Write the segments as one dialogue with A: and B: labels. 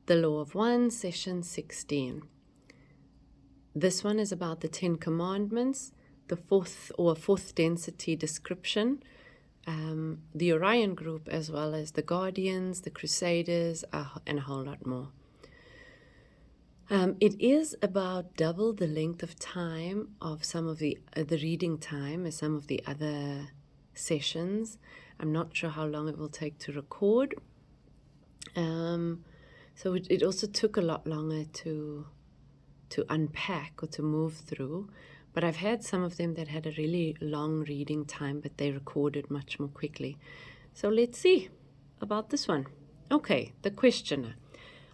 A: The Law of One, Session 16. This one is about the 10 Commandments, the fourth density description, the Orion group, as well as the Guardians, the Crusaders, and a whole lot more. It is about double the length of time of some of the reading time as some of the other sessions. I'm not sure how long it will take to record. So it also took a lot longer to unpack or to move through. But I've had some of them that had a really long reading time, but they recorded much more quickly. So let's see about this one. Okay, the questioner.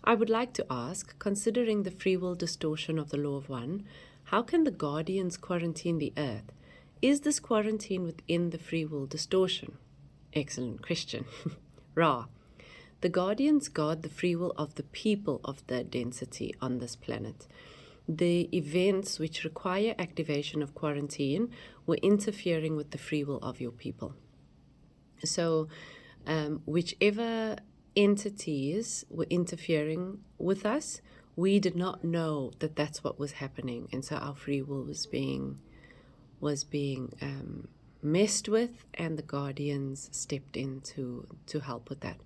A: I would like to ask, considering the free will distortion of the Law of One, how can the Guardians quarantine the earth? Is this quarantine within the free will distortion? Excellent question. Ra. The Guardians guard the free will of the people of the density on this planet. The events which require activation of quarantine were interfering with the free will of your people. So whichever entities were interfering with us, we did not know that that's what was happening, and so our free will was being messed with, and the Guardians stepped in to help with that.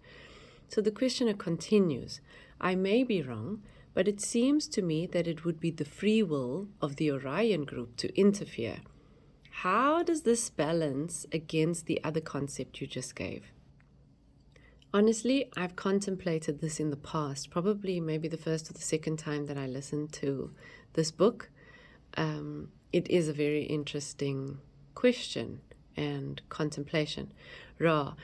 A: So the questioner continues, I may be wrong, but it seems to me that it would be the free will of the Orion group to interfere. How does this balance against the other concept you just gave? Honestly, I've contemplated this in the past, probably maybe the first or the second time that I listened to this book. It is a very interesting question and contemplation. Ra.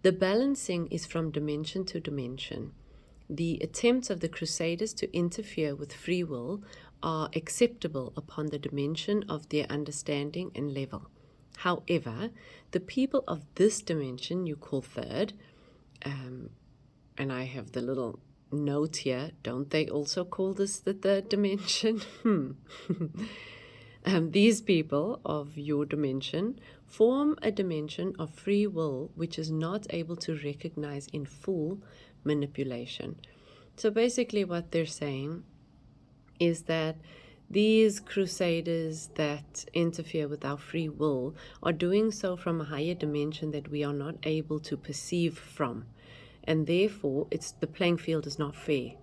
A: The balancing is from dimension to dimension. The attempts of the Crusaders to interfere with free will are acceptable upon the dimension of their understanding and level. However, the people of this dimension you call third, and I have the little note here, don't they also call this the third dimension? These people of your dimension form a dimension of free will which is not able to recognize in full manipulation. So basically what they're saying is that these Crusaders that interfere with our free will are doing so from a higher dimension that we are not able to perceive from. And therefore, the playing field is not fair.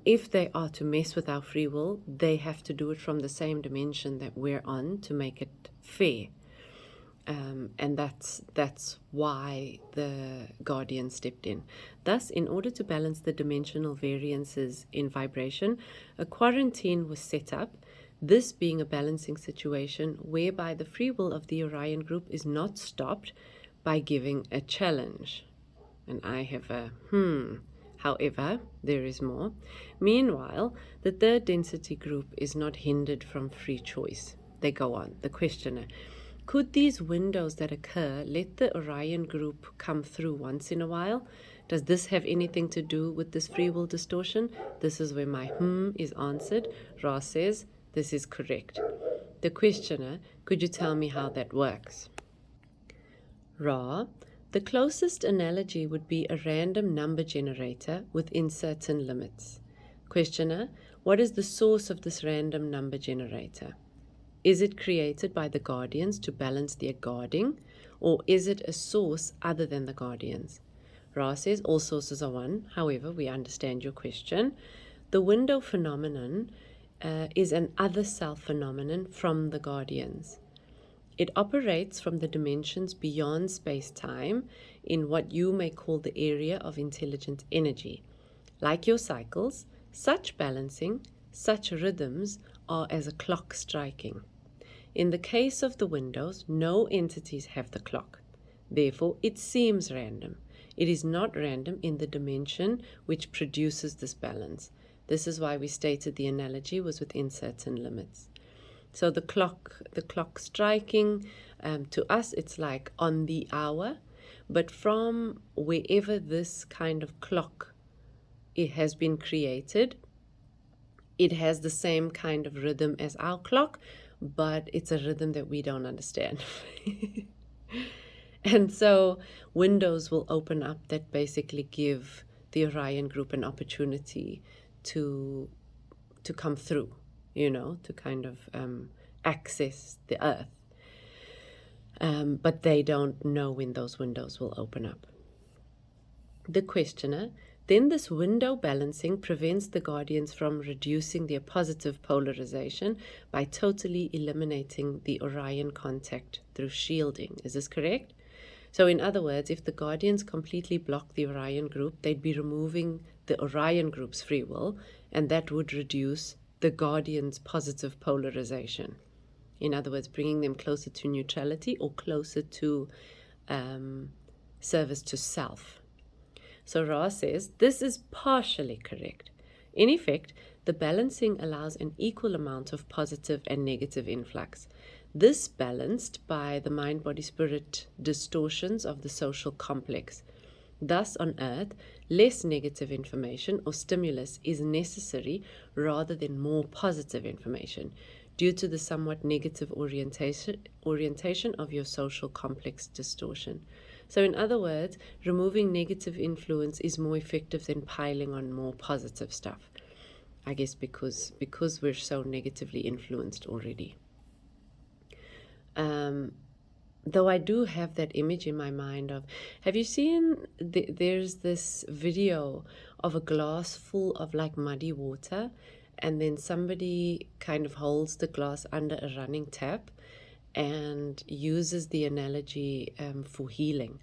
A: If they are to mess with our free will, they have to do it from the same dimension that we're on to make it fair. And that's why the Guardian stepped in. Thus, in order to balance the dimensional variances in vibration, a quarantine was set up, this being a balancing situation whereby the free will of the Orion group is not stopped by giving a challenge. And I have a However, there is more. Meanwhile, the third density group is not hindered from free choice. They go on. The questioner. Could these windows that occur let the Orion group come through once in a while? Does this have anything to do with this free will distortion? This is where my is answered. Ra says, this is correct. The questioner, could you tell me how that works? Ra, the closest analogy would be a random number generator within certain limits. Questioner, what is the source of this random number generator? Is it created by the Guardians to balance their guarding, or is it a source other than the Guardians? Ra says all sources are one. However, we understand your question. The window phenomenon is an other self phenomenon from the Guardians. It operates from the dimensions beyond space-time in what you may call the area of intelligent energy. Like your cycles, such balancing, such rhythms are as a clock striking. In the case of the windows, no entities have the clock. Therefore, it seems random. It is not random in the dimension which produces this balance. This is why we stated the analogy was within certain limits. So the clock striking, to us, it's like on the hour, but from wherever this kind of clock it has been created, it has the same kind of rhythm as our clock, but it's a rhythm that we don't understand. And so windows will open up that basically give the Orion group an opportunity to come through, to kind of access the earth. But they don't know when those windows will open up. The questioner, then this window balancing prevents the guardians from reducing their positive polarization by totally eliminating the Orion contact through shielding. Is this correct? So in other words, if the guardians completely block the Orion group, they'd be removing the Orion group's free will, and that would reduce the guardians' positive polarization. In other words, bringing them closer to neutrality or closer to service to self. So Ra says, this is partially correct. In effect, the balancing allows an equal amount of positive and negative influx. This balanced by the mind-body-spirit distortions of the social complex. Thus, on Earth, less negative information or stimulus is necessary rather than more positive information, due to the somewhat negative orientation of your social complex distortion. So in other words, removing negative influence is more effective than piling on more positive stuff. I guess because we're so negatively influenced already. Though I do have that image in my mind of, have you seen, there's this video of a glass full of like muddy water, and then somebody kind of holds the glass under a running tap and uses the analogy for healing.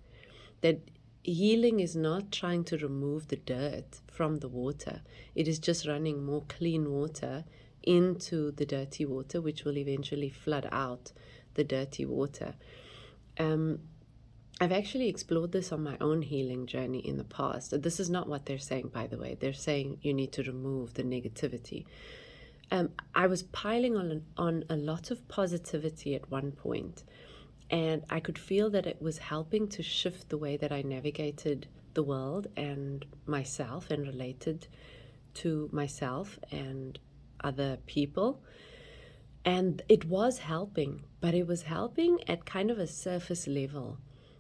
A: That healing is not trying to remove the dirt from the water. It is just running more clean water into the dirty water, which will eventually flood out the dirty water. I've actually explored this on my own healing journey in the past. This is not what they're saying, by the way. They're saying you need to remove the negativity. I was piling on a lot of positivity at one point, and I could feel that it was helping to shift the way that I navigated the world and myself and related to myself and other people. And it was helping, but it was helping at kind of a surface level.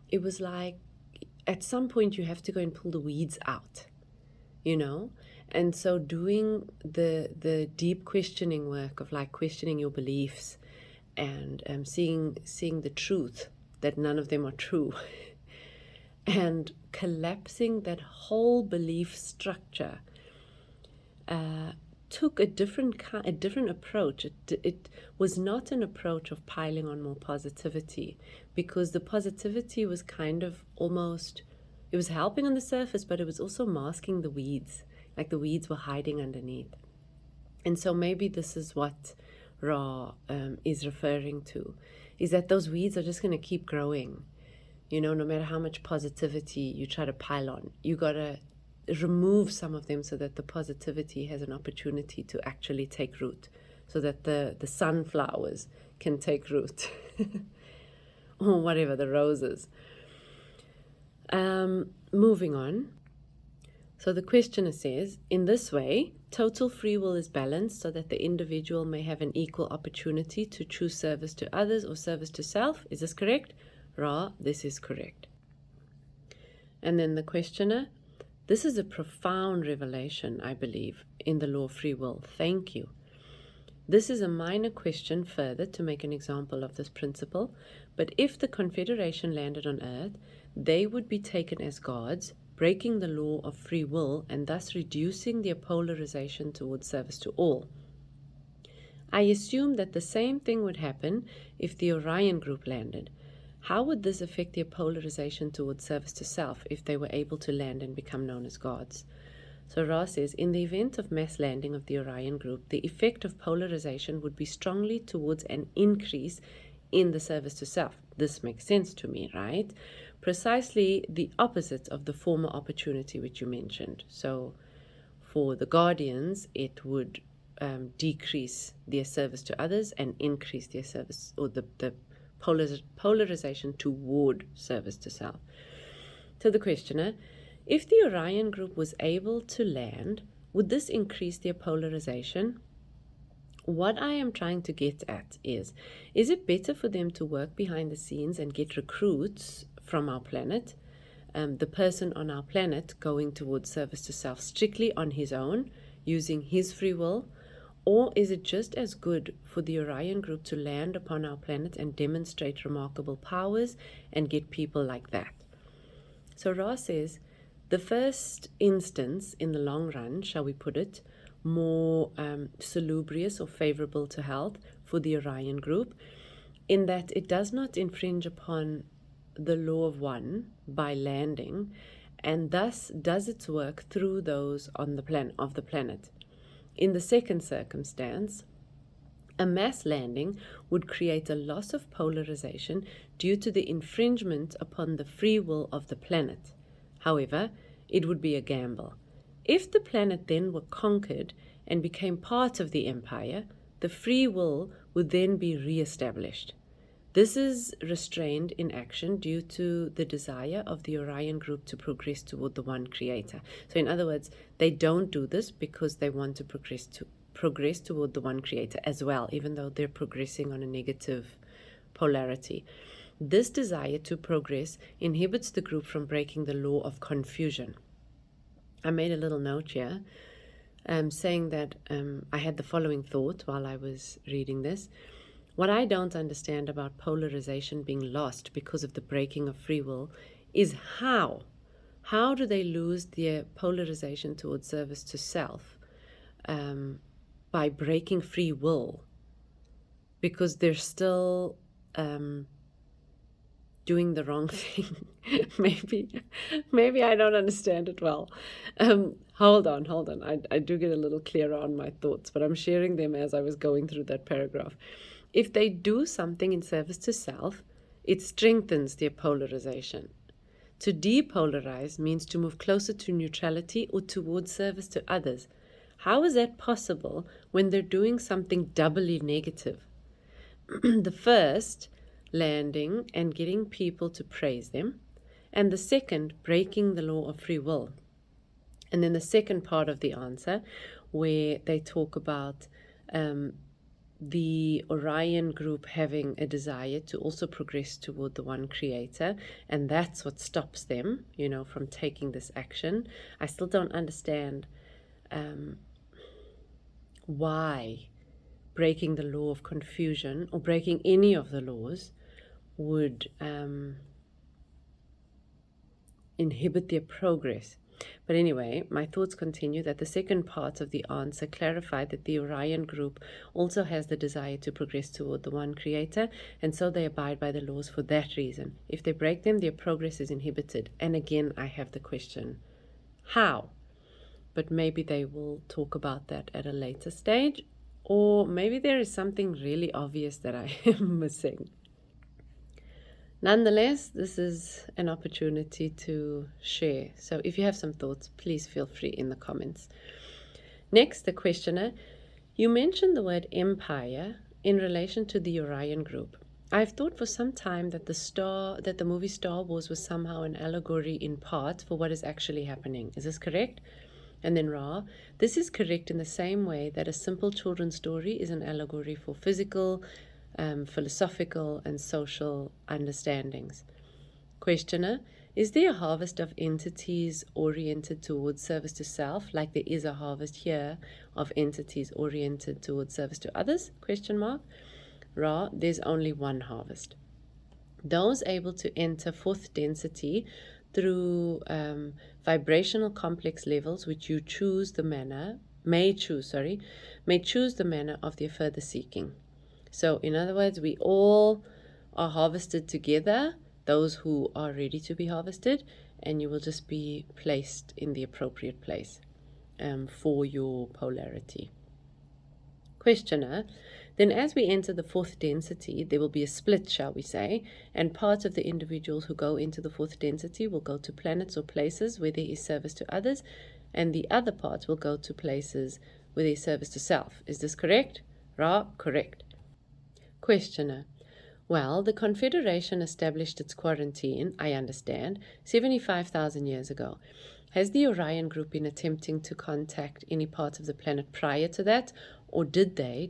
A: It was like at some point you have to go and pull the weeds out, And so doing the deep questioning work of like questioning your beliefs and seeing the truth that none of them are true and collapsing that whole belief structure took a different approach. It was not an approach of piling on more positivity, because the positivity was kind of almost, it was helping on the surface, but it was also masking the weeds, like the weeds were hiding underneath. And so maybe this is what Ra is referring to, is that those weeds are just going to keep growing. No matter how much positivity you try to pile on, you got to remove some of them so that the positivity has an opportunity to actually take root, so that the sunflowers can take root or whatever, the roses. Moving on. So the questioner says, in this way, total free will is balanced so that the individual may have an equal opportunity to choose service to others or service to self. Is this correct? Ra, this is correct. And then the questioner, this is a profound revelation, I believe, in the law of free will. Thank you. This is a minor question further to make an example of this principle, but if the Confederation landed on Earth, they would be taken as gods, breaking the law of free will and thus reducing their polarization towards service to all. I assume that the same thing would happen if the Orion group landed. How would this affect their polarization towards service to self if they were able to land and become known as gods? So Ra says, in the event of mass landing of the Orion group, the effect of polarization would be strongly towards an increase in the service to self. This makes sense to me, right? Precisely the opposite of the former opportunity which you mentioned. So for the guardians, it would decrease their service to others and increase their service, or the polarization toward service to self. So the questioner, if the Orion group was able to land, would this increase their polarization? What I am trying to get at is it better for them to work behind the scenes and get recruits from our planet the person on our planet going towards service to self strictly on his own, using his free will? Or is it just as good for the Orion group to land upon our planet and demonstrate remarkable powers and get people like that? So Ra says, the first instance in the long run, shall we put it, more salubrious or favorable to health for the Orion group, in that it does not infringe upon the law of one by landing, and thus does its work through those on the planet. In the second circumstance, a mass landing would create a loss of polarization due to the infringement upon the free will of the planet. However, it would be a gamble. If the planet then were conquered and became part of the empire, the free will would then be re-established. This is restrained in action due to the desire of the Orion group to progress toward the one creator. So in other words, they don't do this because they want to progress toward the one creator as well, even though they're progressing on a negative polarity. This desire to progress inhibits the group from breaking the law of confusion. I made a little note here saying that I had the following thought while I was reading this. What I don't understand about polarization being lost because of the breaking of free will is how. How do they lose their polarization towards service to self by breaking free will? Because they're still doing the wrong thing. Maybe I don't understand it well. Hold on. I do get a little clearer on my thoughts, but I'm sharing them as I was going through that paragraph. If they do something in service to self, it strengthens their polarization. To depolarize means to move closer to neutrality or towards service to others. How is that possible when they're doing something doubly negative? The first, landing and getting people to praise them, and the second, breaking the law of free will. And then the second part of the answer, where they talk about the Orion group having a desire to also progress toward the one creator, and that's what stops them, from taking this action. I still don't understand why breaking the law of confusion or breaking any of the laws would inhibit their progress. But anyway, my thoughts continue that the second part of the answer clarified that the Orion group also has the desire to progress toward the one creator, and so they abide by the laws for that reason. If they break them, their progress is inhibited. And again, I have the question, how? But maybe they will talk about that at a later stage, or maybe there is something really obvious that I am missing. Nonetheless, this is an opportunity to share. So if you have some thoughts, please feel free in the comments. Next, the questioner, you mentioned the word empire in relation to the Orion group. I've thought for some time that the movie Star Wars was somehow an allegory in part for what is actually happening. Is this correct? And then Ra, this is correct in the same way that a simple children's story is an allegory for physical, philosophical and social understandings. Questioner, is there a harvest of entities oriented towards service to self, like there is a harvest here of entities oriented towards service to others? Question mark. Ra, there's only one harvest. Those able to enter fourth density through vibrational complex levels, which you may choose the manner of their further seeking. So in other words, we all are harvested together, those who are ready to be harvested, and you will just be placed in the appropriate place for your polarity. Questioner, then as we enter the fourth density, there will be a split, shall we say, and part of the individuals who go into the fourth density will go to planets or places where there is service to others, and the other part will go to places where there is service to self. Is this correct? Ra, correct. Questioner, well, the Confederation established its quarantine, I understand, 75,000 years ago. Has the Orion group been attempting to contact any part of the planet prior to that, or did they, ...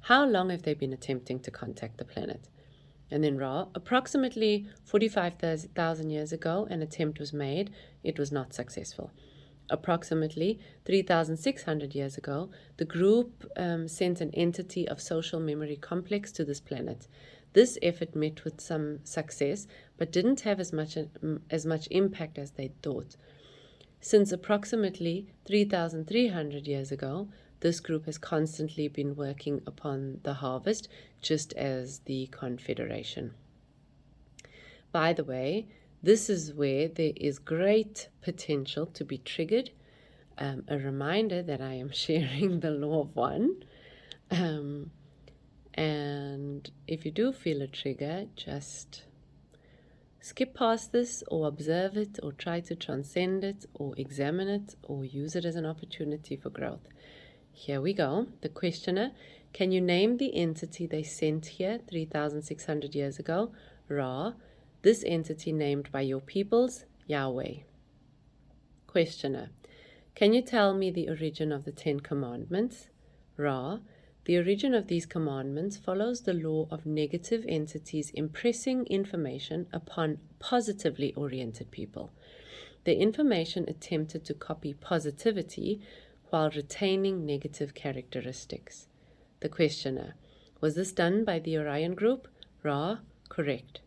A: How long have they been attempting to contact the planet? And then Ra, approximately 45,000 years ago, an attempt was made. It was not successful. Approximately 3,600 years ago, the group sent an entity of social memory complex to this planet. This effort met with some success, but didn't have as much impact as they thought. Since approximately 3,300 years ago, this group has constantly been working upon the harvest, just as the Confederation. By the way, this is where there is great potential to be triggered. A reminder that I am sharing the law of one. And if you do feel a trigger, just skip past this or observe it or try to transcend it or examine it or use it as an opportunity for growth. Here we go. The questioner, can you name the entity they sent here 3,600 years ago? Ra. This entity named by your peoples, Yahweh. Questioner, can you tell me the origin of the 10 Commandments? Ra. The origin of these commandments follows the law of negative entities impressing information upon positively oriented people. The information attempted to copy positivity while retaining negative characteristics. The questioner, was this done by the Orion group? Ra. Correct.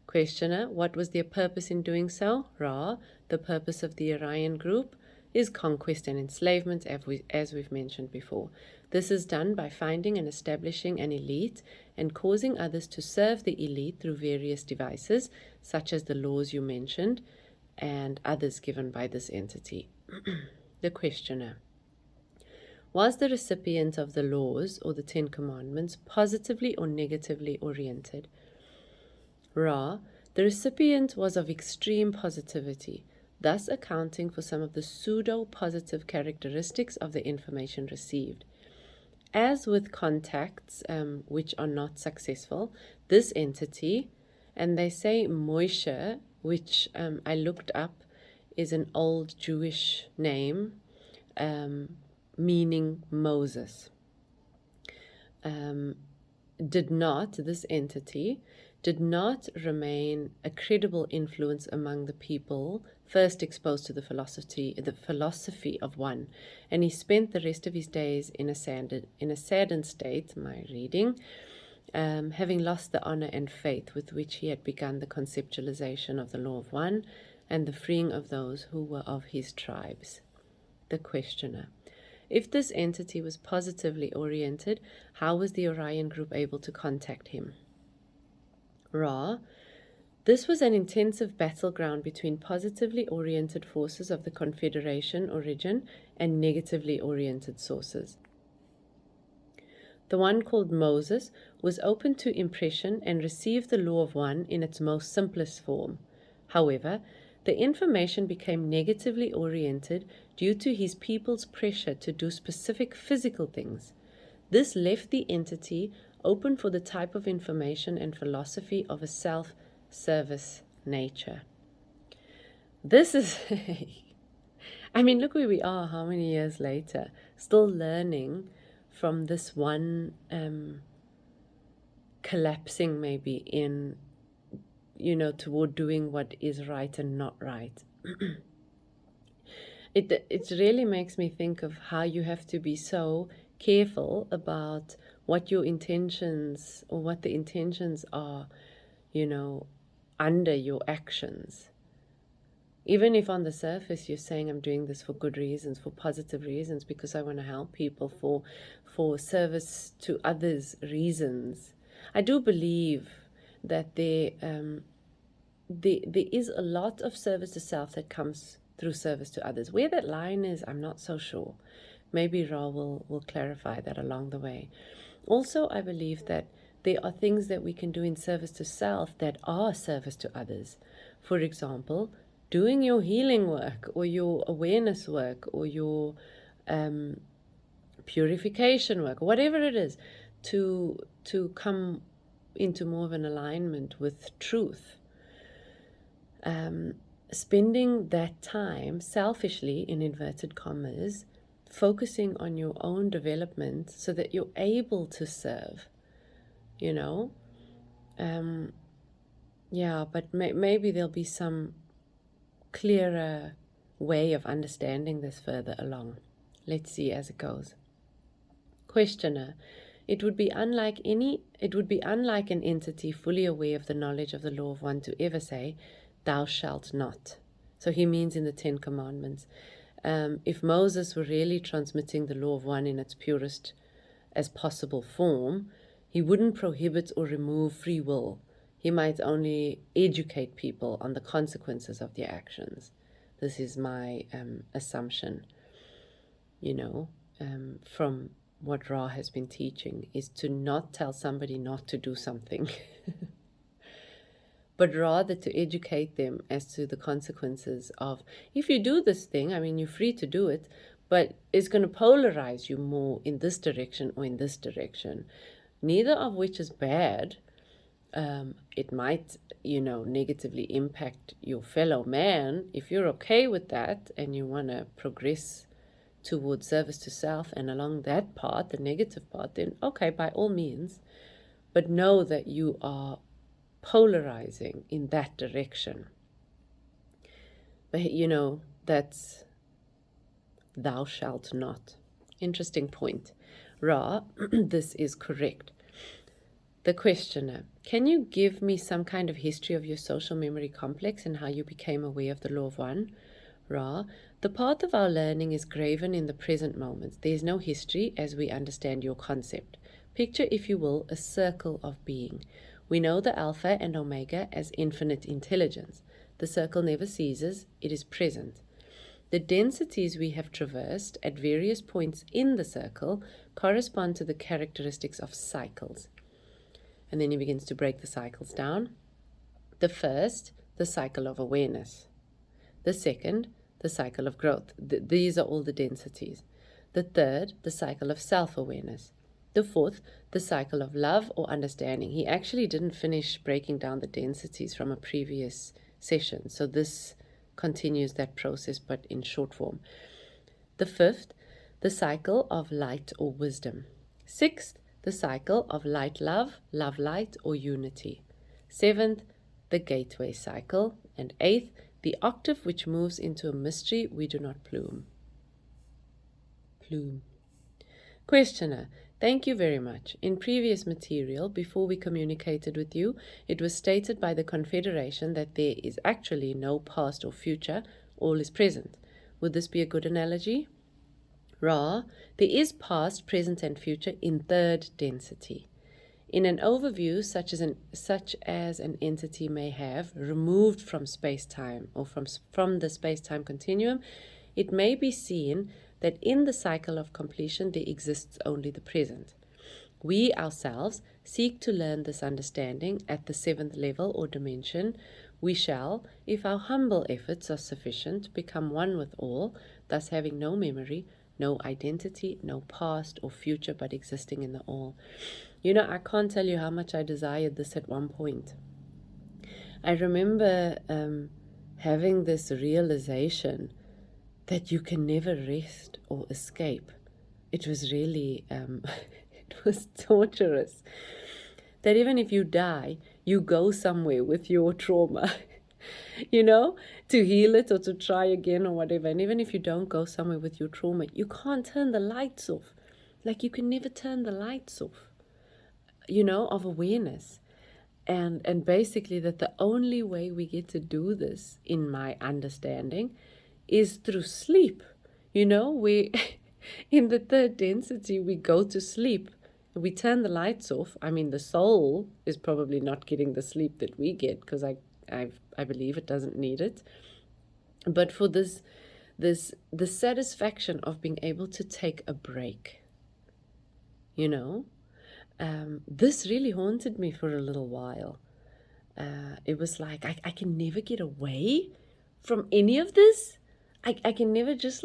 A: Questioner, what was their purpose in doing so? Ra. The purpose of the Orion group is conquest and enslavement, as we've mentioned before. This is done by finding and establishing an elite and causing others to serve the elite through various devices, such as the laws you mentioned and others given by this entity. The questioner, was the recipient of the laws or the 10 Commandments positively or negatively oriented? Ra, the recipient was of extreme positivity, thus accounting for some of the pseudo-positive characteristics of the information received. As with contacts which are not successful, this entity, and they say Moshe, which I looked up, is an old Jewish name meaning Moses, this entity did not remain a credible influence among the people first exposed to the philosophy of one, and he spent the rest of his days in a saddened state, my reading, having lost the honor and faith with which he had begun the conceptualization of the law of one and the freeing of those who were of his tribes. The questioner, if this entity was positively oriented, how was the Orion group able to contact him? Ra, this was an intensive battleground between positively oriented forces of the Confederation origin and negatively oriented sources. The one called Moses was open to impression and received the law of one in its most simplest form. However, the information became negatively oriented due to his people's pressure to do specific physical things. This left the entity open for the type of information and philosophy of a self-service nature. This is, I mean, look where we are, how many years later, still learning from this one collapsing maybe in, toward doing what is right and not right. It really makes me think of how you have to be so careful about what your intentions or what the intentions are, under your actions. Even if on the surface you're saying I'm doing this for good reasons, for positive reasons, because I want to help people, for service to others reasons. I do believe that there is a lot of service to self that comes through service to others. Where that line is, I'm not so sure. Maybe Ra will clarify that along the way. Also, I believe that there are things that we can do in service to self that are service to others. For example, doing your healing work or your awareness work or your purification work, whatever it is, to come into more of an alignment with truth. Spending that time selfishly, in inverted commas, focusing on your own development so that you're able to serve, Yeah, but maybe there'll be some clearer way of understanding this further along. Let's see as it goes. Questioner. It would be unlike an entity fully aware of the knowledge of the law of one to ever say, "Thou shalt not." So he means in the Ten Commandments. If Moses were really transmitting the law of one in its purest as possible form, he wouldn't prohibit or remove free will. He might only educate people on the consequences of their actions. This is my assumption, from what Ra has been teaching, is to not tell somebody not to do something, but rather to educate them as to the consequences of, if you do this thing, I mean, you're free to do it, but it's going to polarize you more in this direction or in this direction, neither of which is bad. It might, negatively impact your fellow man. If you're okay with that and you want to progress towards service to self and along that path, the negative path, then okay, by all means. But know that you are polarizing in that direction. But that's "thou shalt not." Interesting point. Ra, this is correct. The questioner. Can you give me some kind of history of your social memory complex and how you became aware of the law of one? Ra, the path of our learning is graven in the present moment. There is no history as we understand your concept. Picture, if you will, a circle of being. We know the Alpha and Omega as infinite intelligence. The circle never ceases, it is present. The densities we have traversed at various points in the circle correspond to the characteristics of cycles. And then he begins to break the cycles down. The first, the cycle of awareness. The second, the cycle of growth. These are all the densities. The third, the cycle of self-awareness. The fourth, the cycle of love or understanding. He actually didn't finish breaking down the densities from a previous session, so this continues that process, but in short form. The fifth, the cycle of light or wisdom. Sixth, the cycle of light love, love light, or unity. Seventh, the gateway cycle. And eighth, the octave which moves into a mystery we do not plume. Questioner. Thank you very much. In previous material, before we communicated with you, it was stated by the Confederation that there is actually no past or future, all is present. Would this be a good analogy? Ra, there is past, present, and future in third density. In an overview, such as an entity may have, removed from space-time or from the space-time continuum, it may be seen that in the cycle of completion there exists only the present. We ourselves seek to learn this understanding at the seventh level or dimension. We shall, if our humble efforts are sufficient, become one with all, thus having no memory, no identity, no past or future, but existing in the all. I can't tell you how much I desired this at one point. I remember having this realization that you can never rest or escape. It was really, it was torturous. That even if you die, you go somewhere with your trauma, to heal it or to try again or whatever. And even if you don't go somewhere with your trauma, you can't turn the lights off. Like you can never turn the lights off, of awareness. And basically that the only way we get to do this, in my understanding, is through sleep. We in the third density, we go to sleep. We turn the lights off. I mean, the soul is probably not getting the sleep that we get, because I believe it doesn't need it. But for the satisfaction of being able to take a break, this really haunted me for a little while. It was like, I can never get away from any of this. I can never just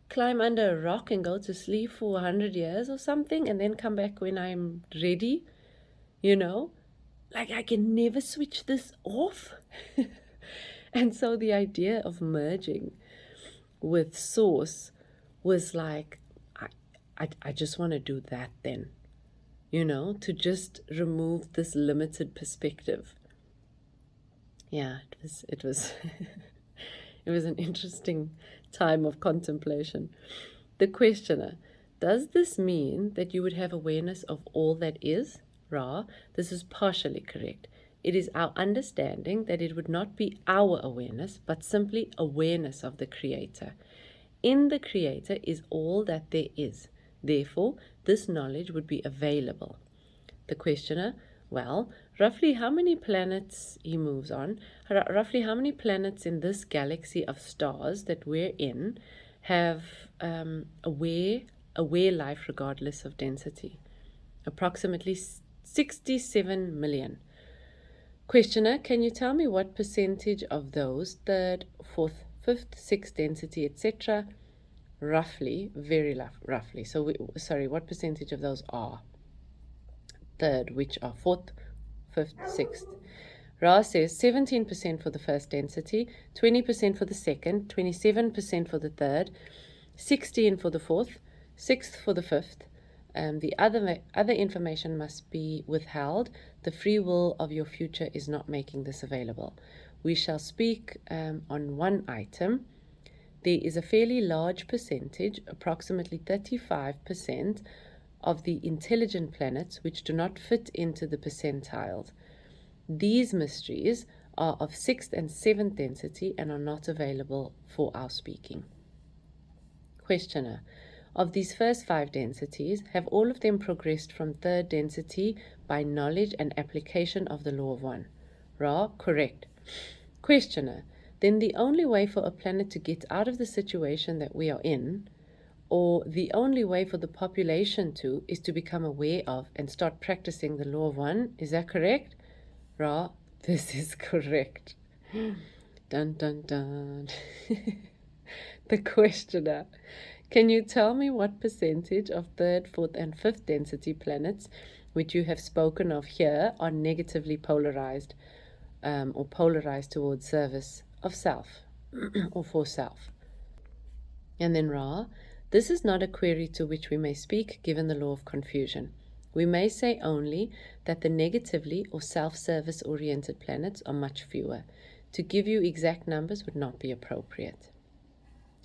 A: climb under a rock and go to sleep for 100 years or something and then come back when I'm ready, I can never switch this off. And so the idea of merging with Source was like, I just want to do that then. to just remove this limited perspective. Yeah, it was it was an interesting time of contemplation. The questioner, does this mean that you would have awareness of all that is? Ra, this is partially correct. It is our understanding that it would not be our awareness, but simply awareness of the Creator. In the Creator is all that there is. Therefore, this knowledge would be available. The questioner, well, roughly how many planets, he moves on, roughly how many planets in this galaxy of stars that we're in have aware life regardless of density? Approximately 67 million. Questioner, can you tell me what percentage of those, third, fourth, fifth, sixth density, etc., roughly, very roughly, what percentage of those are third, which are fourth, fifth, sixth? Ra says 17% for the first density, 20% for the second, 27% for the third, 16% for the fourth, 6th for the fifth. The other information must be withheld. The free will of your future is not making this available. We shall speak on one item. There is a fairly large percentage, approximately 35%, of the intelligent planets which do not fit into the percentiles. These mysteries are of 6th and 7th density and are not available for our speaking. Questioner, of these first 5 densities, have all of them progressed from 3rd density by knowledge and application of the law of one? Ra, correct. Questioner, then the only way for a planet to get out of the situation that we are in, or the only way for the population to, is to become aware of and start practicing the law of one. Is that correct? Ra, this is correct. Dun dun dun. The questioner, can you tell me what percentage of 3rd, 4th, and 5th density planets, which you have spoken of here, are negatively polarized or polarized towards service of self or for self? And then Ra, this is not a query to which we may speak given the law of confusion. We may say only that the negatively or self-service oriented planets are much fewer. To give you exact numbers would not be appropriate.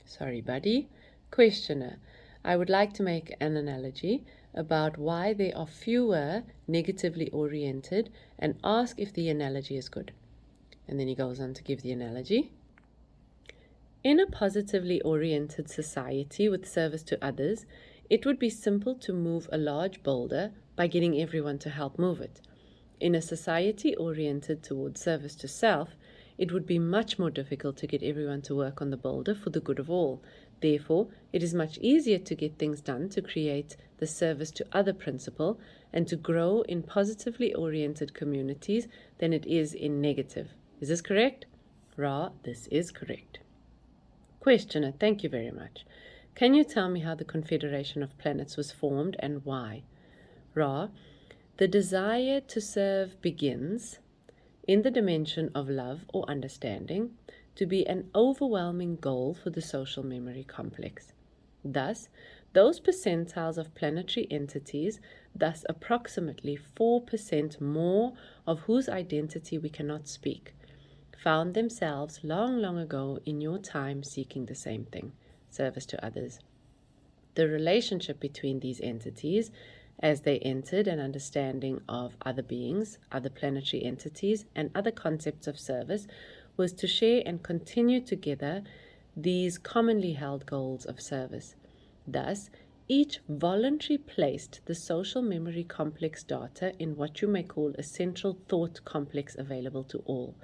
A: Sorry, buddy. Questioner, I would like to make an analogy about why there are fewer negatively oriented and ask if the analogy is good. And then he goes on to give the analogy. In a positively oriented society with service to others, it would be simple to move a large boulder by getting everyone to help move it. In a society oriented towards service to self, it would be much more difficult to get everyone to work on the boulder for the good of all. Therefore, it is much easier to get things done to create the service to other principle and to grow in positively oriented communities than it is in negative. Is this correct? Ra, this is correct. Questioner, thank you very much. Can you tell me how the Confederation of Planets was formed and why? Ra, the desire to serve begins in the dimension of love or understanding to be an overwhelming goal for the social memory complex. Thus, those percentiles of planetary entities, thus approximately 4% more of whose identity we cannot speak, found themselves long, long ago in your time seeking the same thing, service to others. The relationship between these entities, as they entered an understanding of other beings, other planetary entities, and other concepts of service, was to share and continue together these commonly held goals of service. Thus, each voluntarily placed the social memory complex data in what you may call a central thought complex available to all.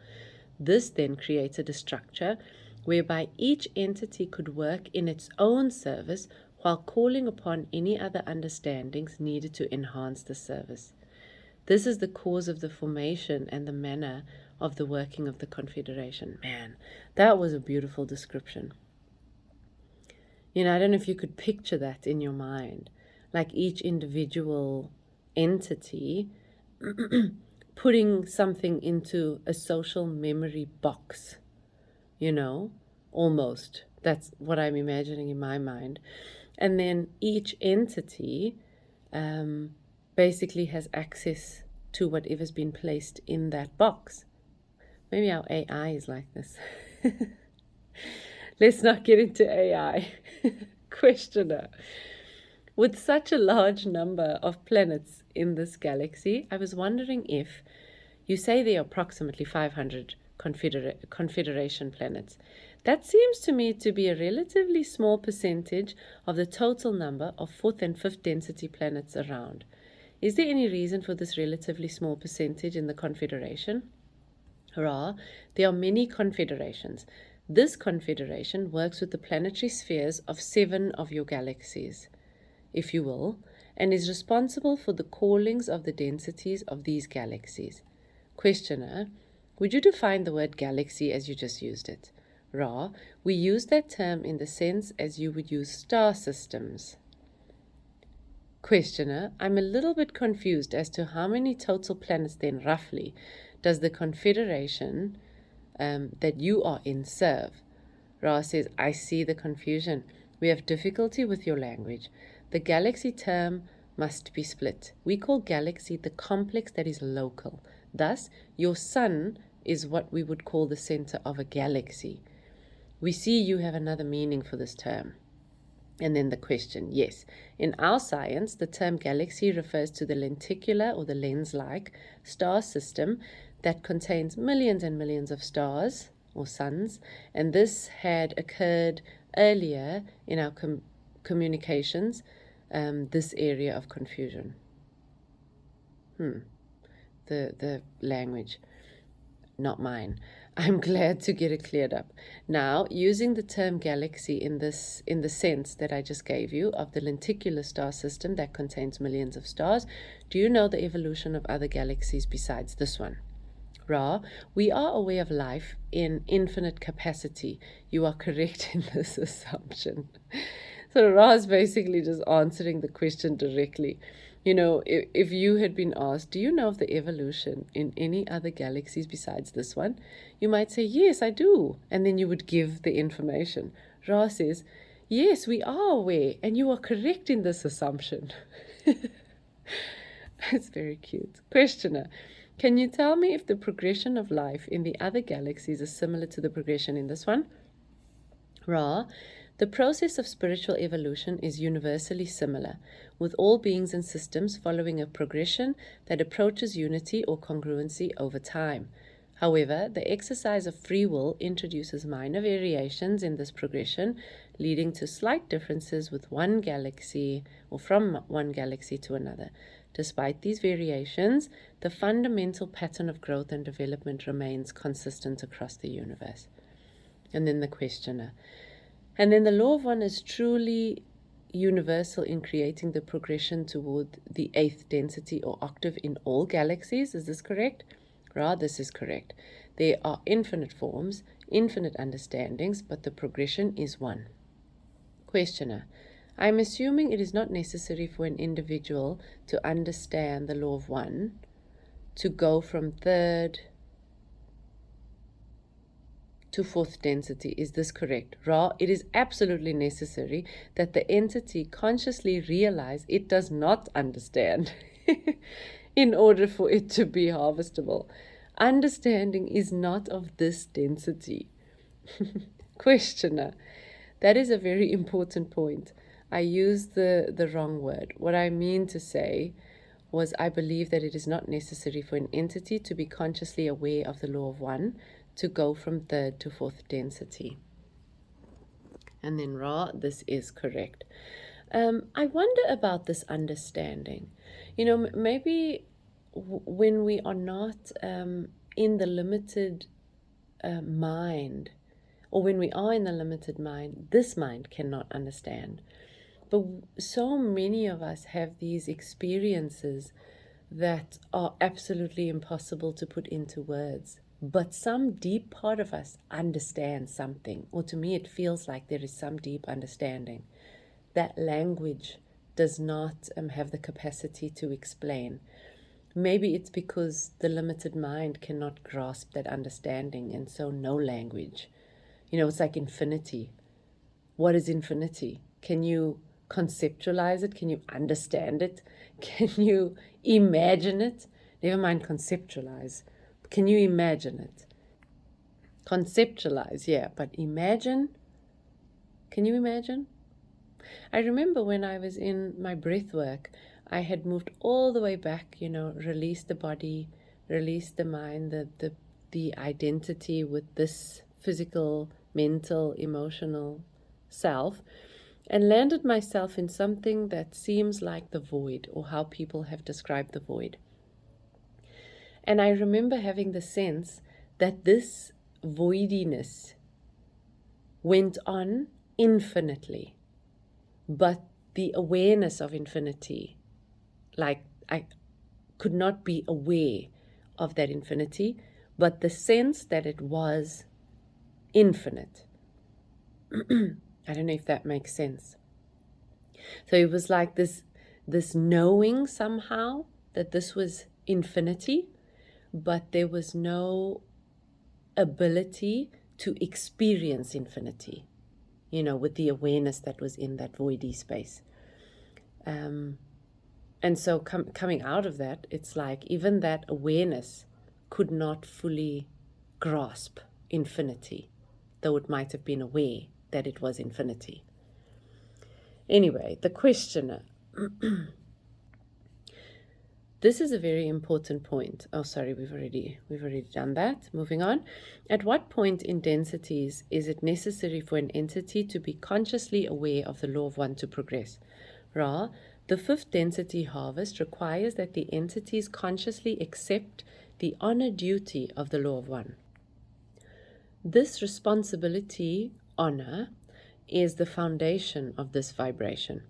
A: This then created a structure whereby each entity could work in its own service while calling upon any other understandings needed to enhance the service. This is the cause of the formation and the manner of the working of the Confederation. Man, that was a beautiful description. I don't know if you could picture that in your mind, like each individual entity putting something into a social memory box, almost. That's what I'm imagining in my mind. And then each entity basically has access to whatever's been placed in that box. Maybe our AI is like this. Let's not get into AI. Questioner. With such a large number of planets in this galaxy, I was wondering if you say there are approximately 500 confederation planets. That seems to me to be a relatively small percentage of the total number of fourth and fifth density planets around. Is there any reason for this relatively small percentage in the confederation? Ra, there are many confederations. This confederation works with the planetary spheres of 7 of your galaxies, if you will, and is responsible for the callings of the densities of these galaxies. Questioner, would you define the word galaxy as you just used it? Ra, we use that term in the sense as you would use star systems. Questioner, I'm a little bit confused as to how many total planets then roughly does the confederation that you are in serve? Ra says, I see the confusion. We have difficulty with your language. The galaxy term must be split. We call galaxy the complex that is local. Thus, your sun is what we would call the center of a galaxy. We see you have another meaning for this term. And then the question, yes. In our science, the term galaxy refers to the lenticular or the lens-like star system that contains millions and millions of stars or suns, and this had occurred earlier in our communications, this area of confusion. The language, not mine. I'm glad to get it cleared up. Now, using the term galaxy in the sense that I just gave you of the lenticular star system that contains millions of stars, do you know the evolution of other galaxies besides this one? Ra, we are aware of life in infinite capacity. You are correct in this assumption. So Ra is basically just answering the question directly. You know, if you had been asked, do you know of the evolution in any other galaxies besides this one? You might say, yes, I do. And then you would give the information. Ra says, yes, we are aware, and you are correct in this assumption. It's very cute. Questioner, can you tell me if the progression of life in the other galaxies is similar to the progression in this one? Ra, the process of spiritual evolution is universally similar, with all beings and systems following a progression that approaches unity or congruency over time. However, the exercise of free will introduces minor variations in this progression, leading to slight differences with one galaxy or from one galaxy to another. Despite these variations, the fundamental pattern of growth and development remains consistent across the universe. And then the questioner. And then the law of one is truly universal in creating the progression toward the 8th density or octave in all galaxies. Is this correct? Ra, this is correct. There are infinite forms, infinite understandings, but the progression is one. Questioner. I'm assuming it is not necessary for an individual to understand the law of one to go from 3rd to 4th density. Is this correct? Ra, it is absolutely necessary that the entity consciously realize it does not understand in order for it to be harvestable. Understanding is not of this density. Questioner, that is a very important point. I used the wrong word. What I mean to say was I believe that it is not necessary for an entity to be consciously aware of the law of one to go from 3rd to 4th density. And then Ra, this is correct. I wonder about this understanding. You know, maybe when we are not in the limited mind, or when we are in the limited mind, this mind cannot understand. But so many of us have these experiences that are absolutely impossible to put into words. But some deep part of us understands something, or to me it feels like there is some deep understanding that language does not have the capacity to explain. Maybe it's because the limited mind cannot grasp that understanding, and so no language. You know, it's like infinity. What is infinity? Can you conceptualize it? Can you understand it? Can you imagine it? Never mind conceptualize. Can you imagine it? Conceptualize, yeah, but imagine. Can you imagine? I remember when I was in my breath work, I had moved all the way back, release the body, release the mind, the identity with this physical, mental, emotional self, and landed myself in something that seems like the void, or how people have described the void. And I remember having the sense that this voidiness went on infinitely, but the awareness of infinity, like I could not be aware of that infinity, but the sense that it was infinite. I don't know if that makes sense. So it was like this knowing somehow that this was infinity, but there was no ability to experience infinity, with the awareness that was in that voidy space. And so coming out of that, it's like even that awareness could not fully grasp infinity, though it might have been aware that it was infinity. Anyway, the questioner. This is a very important point. Oh, sorry, we've already done that. Moving on. At what point in densities is it necessary for an entity to be consciously aware of the law of one to progress? Ra, the fifth density harvest requires that the entities consciously accept the honor duty of the law of one. This responsibility, honor, is the foundation of this vibration.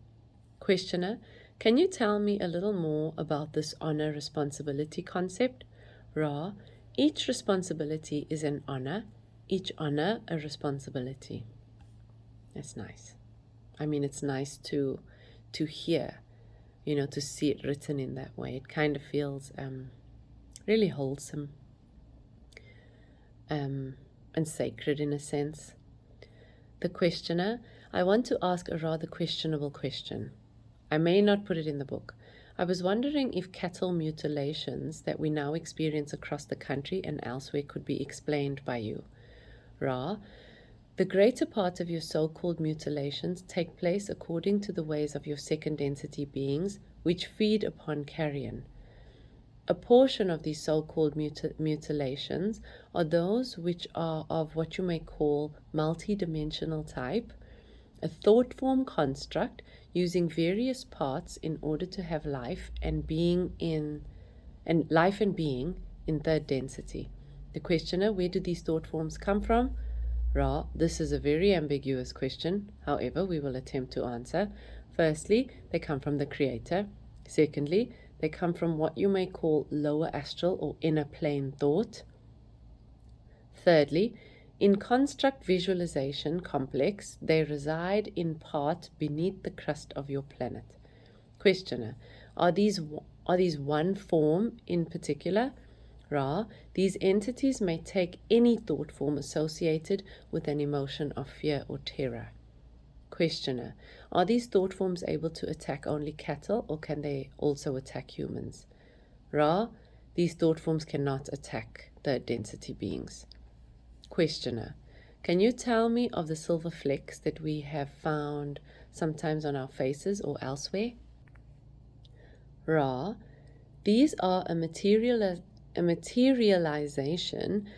A: Questioner, can you tell me a little more about this honor responsibility concept? Ra, each responsibility is an honor, each honor a responsibility. That's nice. I mean, it's nice to hear, to see it written in that way. It kind of feels really wholesome and sacred in a sense. The questioner, I want to ask a rather questionable question. I may not put it in the book. I was wondering if cattle mutilations that we now experience across the country and elsewhere could be explained by you. Ra, the greater part of your so-called mutilations take place according to the ways of your second density beings, which feed upon carrion. A portion of these so-called mutilations are those which are of what you may call multi-dimensional type, a thought form construct using various parts in order to have life and being in third density. The questioner, where do these thought forms come from? Ra, this is a very ambiguous question. However, we will attempt to answer. Firstly, they come from the Creator. Secondly, they come from what you may call lower astral or inner plane thought. Thirdly, in construct visualization complex, they reside in part beneath the crust of your planet. Questioner, are these one form in particular? Ra, these entities may take any thought form associated with an emotion of fear or terror. Questioner, are these thought forms able to attack only cattle, or can they also attack humans? Ra, these thought forms cannot attack third density beings. Questioner, can you tell me of the silver flecks that we have found sometimes on our faces or elsewhere? Ra, these are a materialization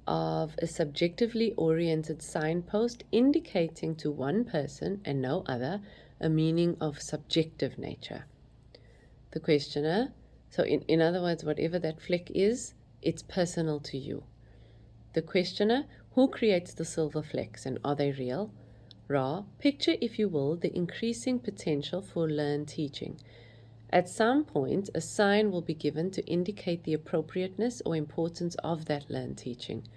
A: of a subjectively oriented signpost indicating to one person and no other a meaning of subjective nature. The questioner, so in other words, whatever that fleck is, it's personal to you. The questioner, who creates the silver flecks and are they real? Ra, picture, if you will, the increasing potential for learned teaching. At some point, a sign will be given to indicate the appropriateness or importance of that learned teaching.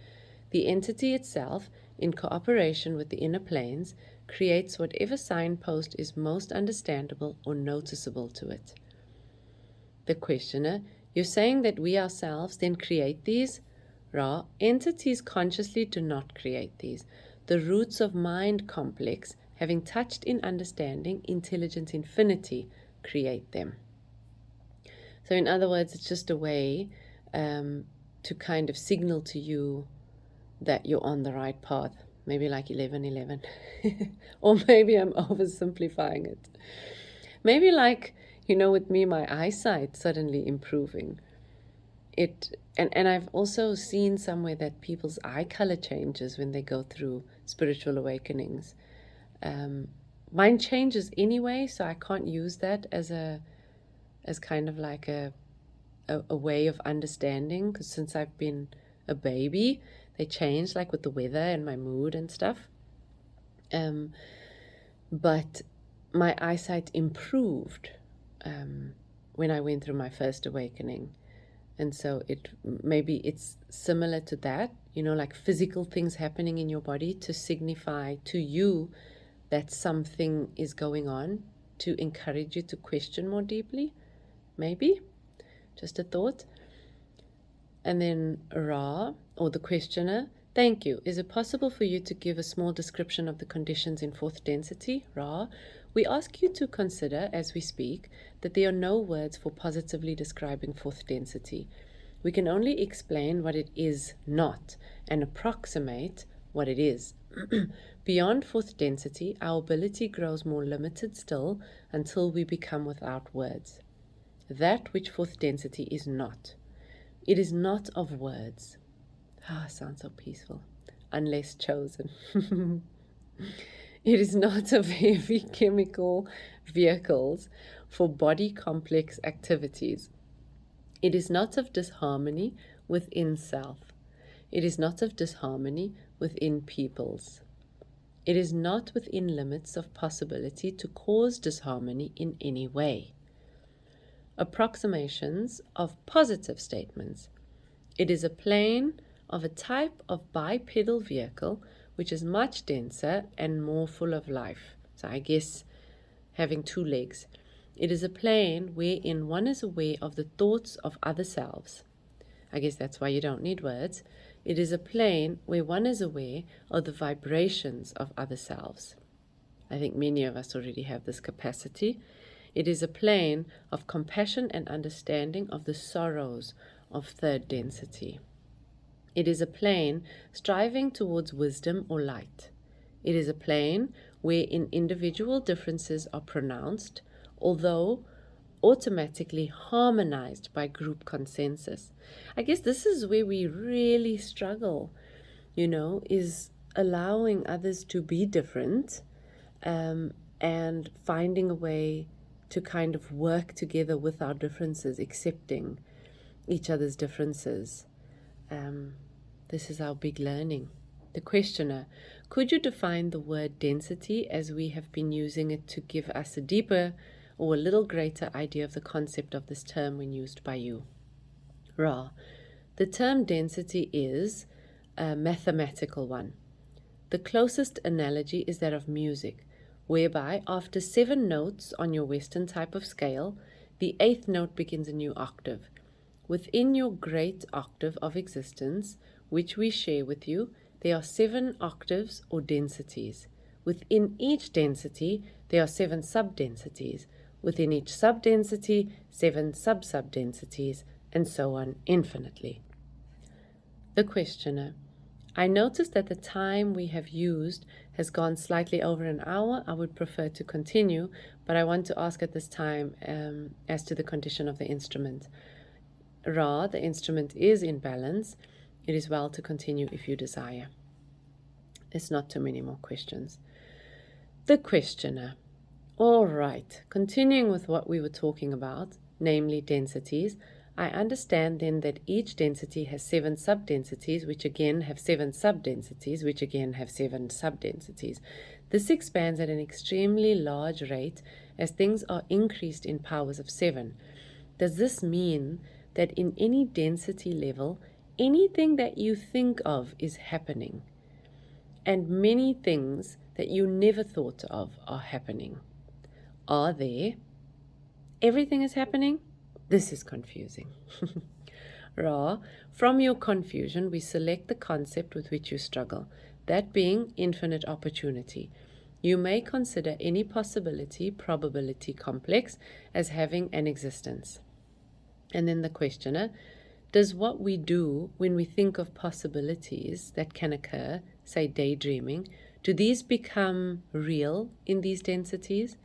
A: The entity itself, in cooperation with the inner planes, creates whatever signpost is most understandable or noticeable to it. The questioner, you're saying that we ourselves then create these? Ra, entities consciously do not create these. The roots of mind complex having touched in understanding, intelligent infinity create them. So in other words, it's just a way to kind of signal to you that you're on the right path. Maybe like 11:11. Or maybe I'm oversimplifying it. Maybe like, with me, my eyesight suddenly improving. And I've also seen somewhere that people's eye color changes when they go through spiritual awakenings. Mine changes anyway, so I can't use that as kind of like a way of understanding, because since I've been a baby, they change like with the weather and my mood and stuff. But my eyesight improved when I went through my first awakening. And so maybe it's similar to that, like physical things happening in your body to signify to you that something is going on, to encourage you to question more deeply. Maybe. Just a thought. And then Ra, or the questioner, thank you. Is it possible for you to give a small description of the conditions in fourth density? Ra, we ask you to consider as we speak that there are no words for positively describing fourth density. We can only explain what it is not and approximate what it is. Beyond fourth density, our ability grows more limited still until we become without words. That which fourth density is not. It is not of words. Sounds so peaceful. Unless chosen. It is not of heavy chemical vehicles for body complex activities. It is not of disharmony within self. It is not of disharmony within peoples. It is not within limits of possibility to cause disharmony in any way. Approximations of positive statements. It is a plane of a type of bipedal vehicle which is much denser and more full of life. So I guess having two legs. It is a plane wherein one is aware of the thoughts of other selves. I guess that's why you don't need words. It is a plane where one is aware of the vibrations of other selves. I think many of us already have this capacity. It is a plane of compassion and understanding of the sorrows of third density. It is a plane striving towards wisdom or light. It is a plane wherein individual differences are pronounced, although automatically harmonized by group consensus. I guess this is where we really struggle, is allowing others to be different, and finding a way to kind of work together with our differences, accepting each other's differences. This is our big learning. The questioner, could you define the word density as we have been using it to give us a deeper or a little greater idea of the concept of this term when used by you? Ra, the term density is a mathematical one. The closest analogy is that of music, whereby after 7 notes on your Western type of scale, the 8th note begins a new octave. Within your great octave of existence, which we share with you, there are 7 octaves or densities. Within each density, there are 7 subdensities. Within each subdensity, 7 sub-subdensities, and so on infinitely. The questioner, I noticed that the time we have used has gone slightly over an hour. I would prefer to continue, but I want to ask at this time as to the condition of the instrument. Ra, the instrument is in balance. It is well to continue if you desire. There's not too many more questions. The questioner. All right, continuing with what we were talking about, namely densities, I understand then that each density has 7 subdensities, which again have 7 subdensities, which again have 7 subdensities. This expands at an extremely large rate as things are increased in powers of 7. Does this mean that in any density level, anything that you think of is happening, and many things that you never thought of are happening? Are there? Everything is happening? This is confusing. Ra, from your confusion, we select the concept with which you struggle, that being infinite opportunity. You may consider any possibility, probability complex as having an existence. And then the questioner, does what we do when we think of possibilities that can occur, say daydreaming, do these become real in these densities?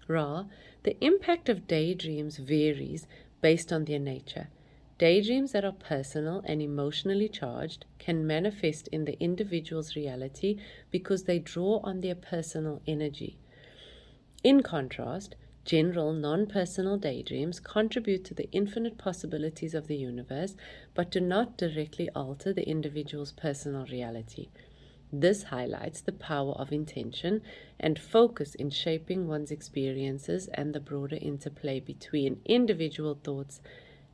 A: Ra, the impact of daydreams varies based on their nature. Daydreams that are personal and emotionally charged can manifest in the individual's reality because they draw on their personal energy. In contrast, general non-personal daydreams contribute to the infinite possibilities of the universe but do not directly alter the individual's personal reality. This highlights the power of intention and focus in shaping one's experiences and the broader interplay between individual thoughts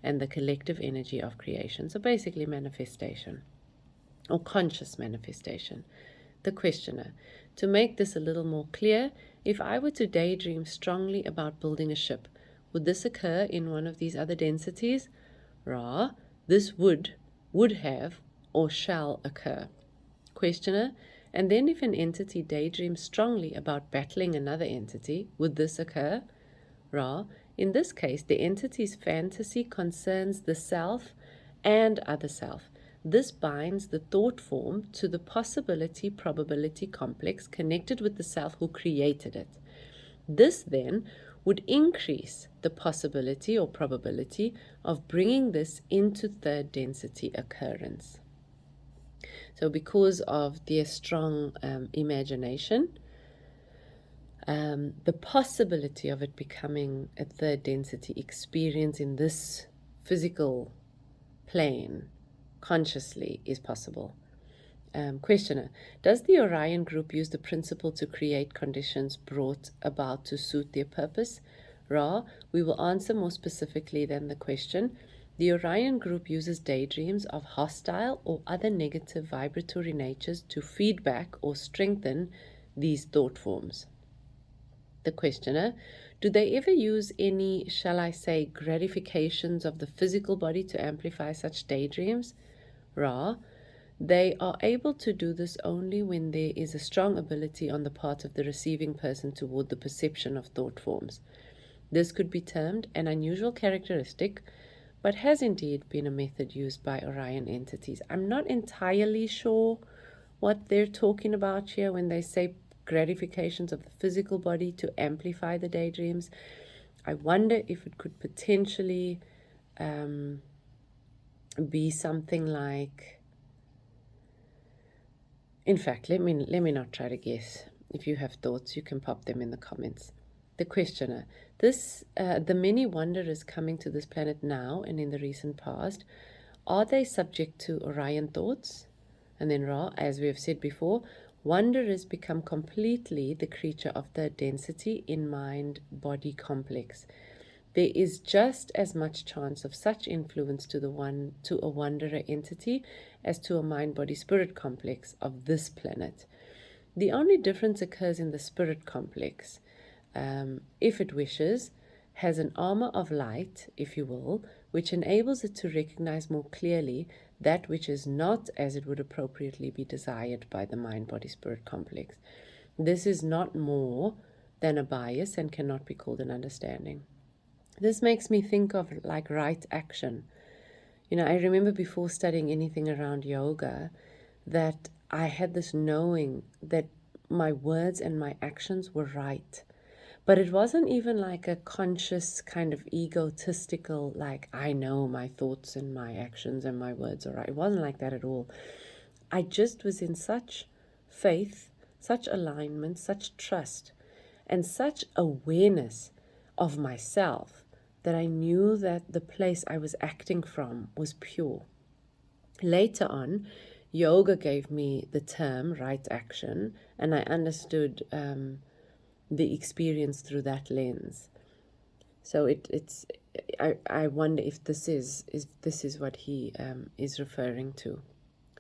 A: and the collective energy of creation. So basically manifestation or conscious manifestation. The questioner, to make this a little more clear, if I were to daydream strongly about building a ship, would this occur in one of these other densities? Ra, this would have, or shall occur. Questioner, and then if an entity daydreams strongly about battling another entity, would this occur? Ra, in this case, the entity's fantasy concerns the self and other self. This binds the thought form to the possibility probability complex connected with the self who created it. This then would increase the possibility or probability of bringing this into third density occurrence. So because of their strong imagination, the possibility of it becoming a third density experience in this physical plane consciously is possible. Questioner, does the Orion group use the principle to create conditions brought about to suit their purpose? Ra, we will answer more specifically than the question. The Orion group uses daydreams of hostile or other negative vibratory natures to feedback or strengthen these thought forms. The questioner, do they ever use any, shall I say, gratifications of the physical body to amplify such daydreams? Ra, they are able to do this only when there is a strong ability on the part of the receiving person toward the perception of thought forms. This could be termed an unusual characteristic, but has indeed been a method used by Orion entities. I'm not entirely sure what they're talking about here when they say gratifications of the physical body to amplify the daydreams. I wonder if it could potentially be something like, in fact, let me not try to guess. If you have thoughts, you can pop them in the comments. The questioner, the many wanderers coming to this planet now and in the recent past, are they subject to Orion thoughts? And then Ra, as we have said before, wanderers become completely the creature of third density in mind-body complex. There is just as much chance of such influence to a wanderer entity as to a mind-body spirit complex of this planet. The only difference occurs in the spirit complex. If it wishes, has an armor of light, if you will, which enables it to recognize more clearly that which is not as it would appropriately be desired by the mind-body-spirit complex. This is not more than a bias and cannot be called an understanding. This makes me think of like right action. I remember before studying anything around yoga that I had this knowing that my words and my actions were right. But it wasn't even like a conscious kind of egotistical, like I know my thoughts and my actions and my words are right. It wasn't like that at all. I just was in such faith, such alignment, such trust, and such awareness of myself that I knew that the place I was acting from was pure. Later on, yoga gave me the term right action, and I understood the experience through that lens. So I wonder if this is what he is referring to.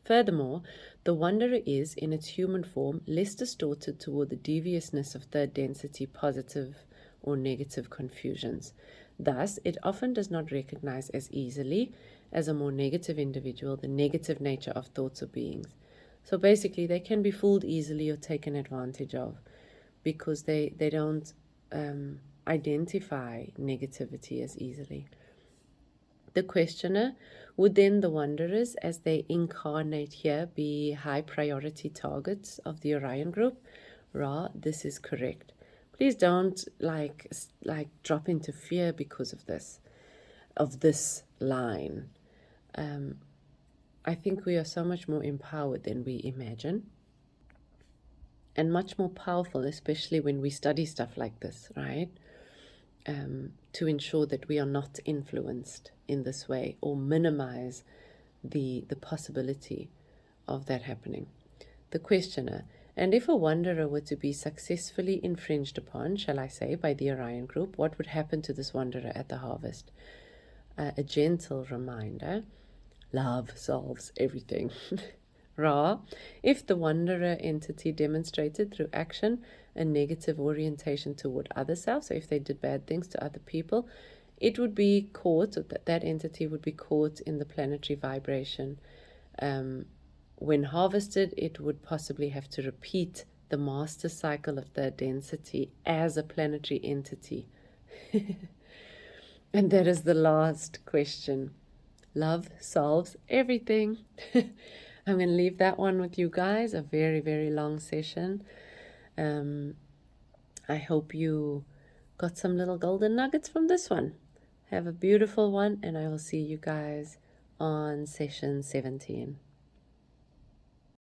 A: Furthermore, the wanderer is, in its human form, less distorted toward the deviousness of third density positive or negative confusions. Thus, it often does not recognize as easily as a more negative individual the negative nature of thoughts or beings. So basically, they can be fooled easily or taken advantage of. because they don't identify negativity as easily. The questioner, would then the wanderers, as they incarnate here, be high priority targets of the Orion group? Ra, this is correct. Please don't like drop into fear because of this line. I think we are so much more empowered than we imagine, and much more powerful, especially when we study stuff like this, right? To ensure that we are not influenced in this way or minimize the possibility of that happening. The questioner, and if a wanderer were to be successfully infringed upon, shall I say, by the Orion group, what would happen to this wanderer at the harvest? A gentle reminder, love solves everything. Ra, if the wanderer entity demonstrated through action a negative orientation toward other self, so if they did bad things to other people, it would be caught, or that entity would be caught in the planetary vibration. When harvested, it would possibly have to repeat the master cycle of the density as a planetary entity. And that is the last question. Love solves everything. I'm going to leave that one with you guys, a very, very long session. I hope you got some little golden nuggets from this one. Have a beautiful one, and I will see you guys on session 17.